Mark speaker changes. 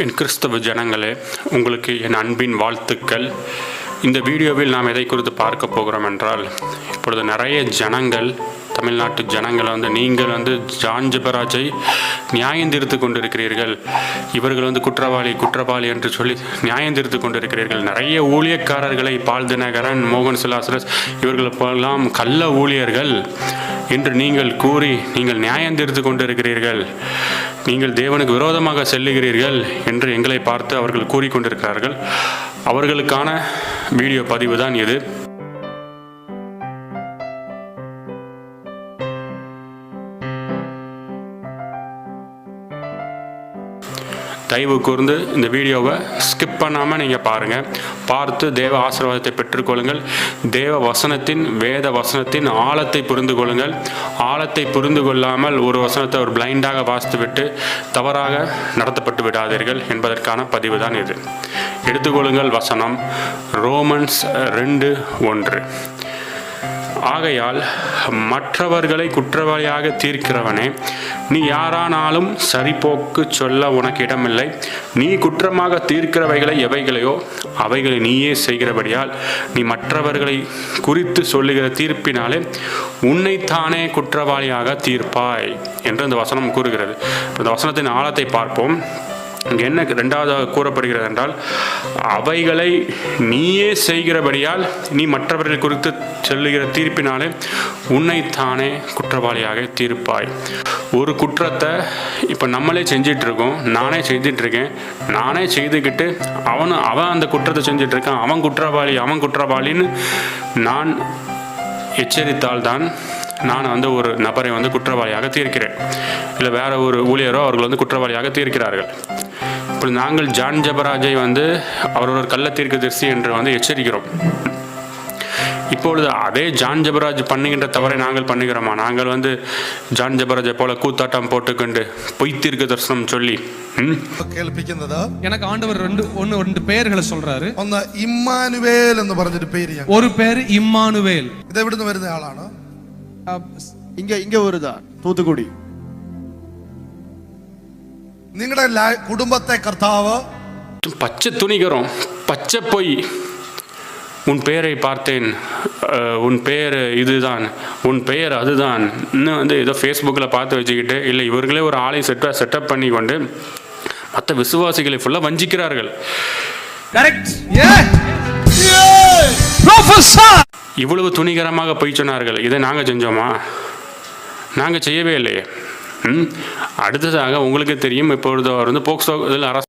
Speaker 1: என் கிறிஸ்தவ ஜனங்களே, உங்களுக்கு என் அன்பின் வாழ்த்துக்கள். இந்த வீடியோவில் நாம் எதை குறித்து பார்க்க போகிறோம் என்றால், இப்பொழுது நிறைய ஜனங்கள், தமிழ்நாட்டு ஜனங்கள் நீங்கள் ஜான் ஜெபராஜை நியாயந்தீர்த்து கொண்டிருக்கிறீர்கள். இவர்கள் குற்றவாளி என்று சொல்லி நியாயந்தீர்த்து கொண்டிருக்கிறீர்கள். நிறைய ஊழியக்காரர்களை, பால் தினகரன், மோகன் சிலாசரஸ், இவர்களெல்லாம் கள்ள ஊழியர்கள் என்று நீங்கள் கூறி நீங்கள் நியாயந்தீர்த்து கொண்டிருக்கிறீர்கள். நீங்கள் தேவனுக்கு விரோதமாக செல்லுகிறீர்கள் என்று எங்களை பார்த்து அவர்கள் கூறிக்கொண்டிருக்கிறார்கள். அவர்களுக்கான வீடியோ பதிவு தான் இது. தயவு கூர்ந்து இந்த வீடியோவை ஸ்கிப் பண்ணாமல் நீங்கள் பாருங்கள். பார்த்து தேவ ஆசீர்வாதத்தை பெற்றுக்கொள்ளுங்கள். வேத வசனத்தின் ஆழத்தை புரிந்து கொள்ளுங்கள். ஆழத்தை புரிந்து கொள்ளாமல் ஒரு வசனத்தை ஒரு பிளைண்டாக வாசித்துவிட்டு தவறாக நடத்தப்பட்டு விடாதீர்கள் என்பதற்கான பதிவு தான் இது. எடுத்துக்கொள்ளுங்கள் வசனம் ரோமன்ஸ் 2:1. ஆகையால் மற்றவர்களை குற்றவாளியாக தீர்க்கிறவனே, நீ யாரானாலும் சரிபோக்கு சொல்ல உனக்கு இடமில்லை. நீ குற்றமாக தீர்க்கிறவைகளை எவைகளையோ அவைகளை நீயே செய்கிறபடியால் நீ மற்றவர்களை குறித்து சொல்லுகிற தீர்ப்பினாலே உன்னைத்தானே குற்றவாளியாக தீர்ப்பாய் என்று இந்த வசனம் கூறுகிறது. இந்த வசனத்தின் ஆழத்தை பார்ப்போம். இங்கே என்ன ரெண்டாவது கூறப்படுகிறது என்றால், அவைகளை நீயே செய்கிறபடியால் நீ மற்றவர்கள் குறித்து சொல்லுகிற தீர்ப்பினாலே உன்னைத்தானே குற்றவாளியாக தீர்ப்பாய். ஒரு குற்றத்தை இப்போ நம்மளே செஞ்சிட்ருக்கோம். நானே செஞ்சிட்ருக்கேன். நானே செய்துக்கிட்டு அவன் அந்த குற்றத்தை செஞ்சிட்ருக்கான். அவன் குற்றவாளின்னு நான் எச்சரித்தால்தான் நான் ஒரு நபரை குற்றவாளியாக தீர்க்கிறேன். இல்லை வேற ஒரு ஊழியரோ அவர்கள் குற்றவாளியாக தீர்க்கிறார்கள். இப்போ நாங்கள் ஜான் ஜெபராஜை அவர் ஒரு கள்ள தீர்க்கதரிசி என்று எச்சரிக்கிறோம். இப்பொழுது அதே ஜான் ஜெபராஜ் பண்ணுகின்ற தவறை நாங்கள் பண்ணுகிறோமா? நாங்கள் ஜான் ஜெபராஜை போல கூத்தாட்டம் போட்டுக்கொண்டு பொய் தீர்க்க தரிசனம் சொல்லி
Speaker 2: കേൾപ്പിക്കുന്നതാ.
Speaker 3: எனக்கு ஆண்டவர் ரெண்டு பெயர்களை சொல்றாரு.
Speaker 2: ഒന്ന് ഇമ്മാനുവേൽ എന്ന് പറഞ്ഞൊരു പേര്.
Speaker 3: ஒரு பேர் ഇമ്മാനുവേൽ.
Speaker 2: ഇത് എവിടുന്ന് വരുന്ന ആളാണ്?
Speaker 4: ഇങ്ങ വരുതാ, തൂത്തുക്കുടി.
Speaker 2: നിങ്ങളുടെ കുടുംബത്തെ കർത്താവ്
Speaker 1: பச்சை துணிகரம், பச்சை பொய். உன் பெயரை பார்த்தேன், உன் பெயர் இதுதான், உன் பெயர் அதுதான். இன்னும் ஏதோ ஃபேஸ்புக்கில் பார்த்து வச்சுக்கிட்டு, இல்லை இவர்களே ஒரு ஆளை செட்டப் பண்ணி கொண்டு மற்ற விசுவாசிகளை ஃபுல்லாக வஞ்சிக்கிறார்கள். இவ்வளவு துணிகரமாக பொய் சொன்னார்கள். இதை நாங்கள் செஞ்சோமா? நாங்கள் செய்யவே இல்லையே. அடுத்ததாக உங்களுக்கு தெரியும், இப்பொழுது அவர் போக்சோ இதில் அரசு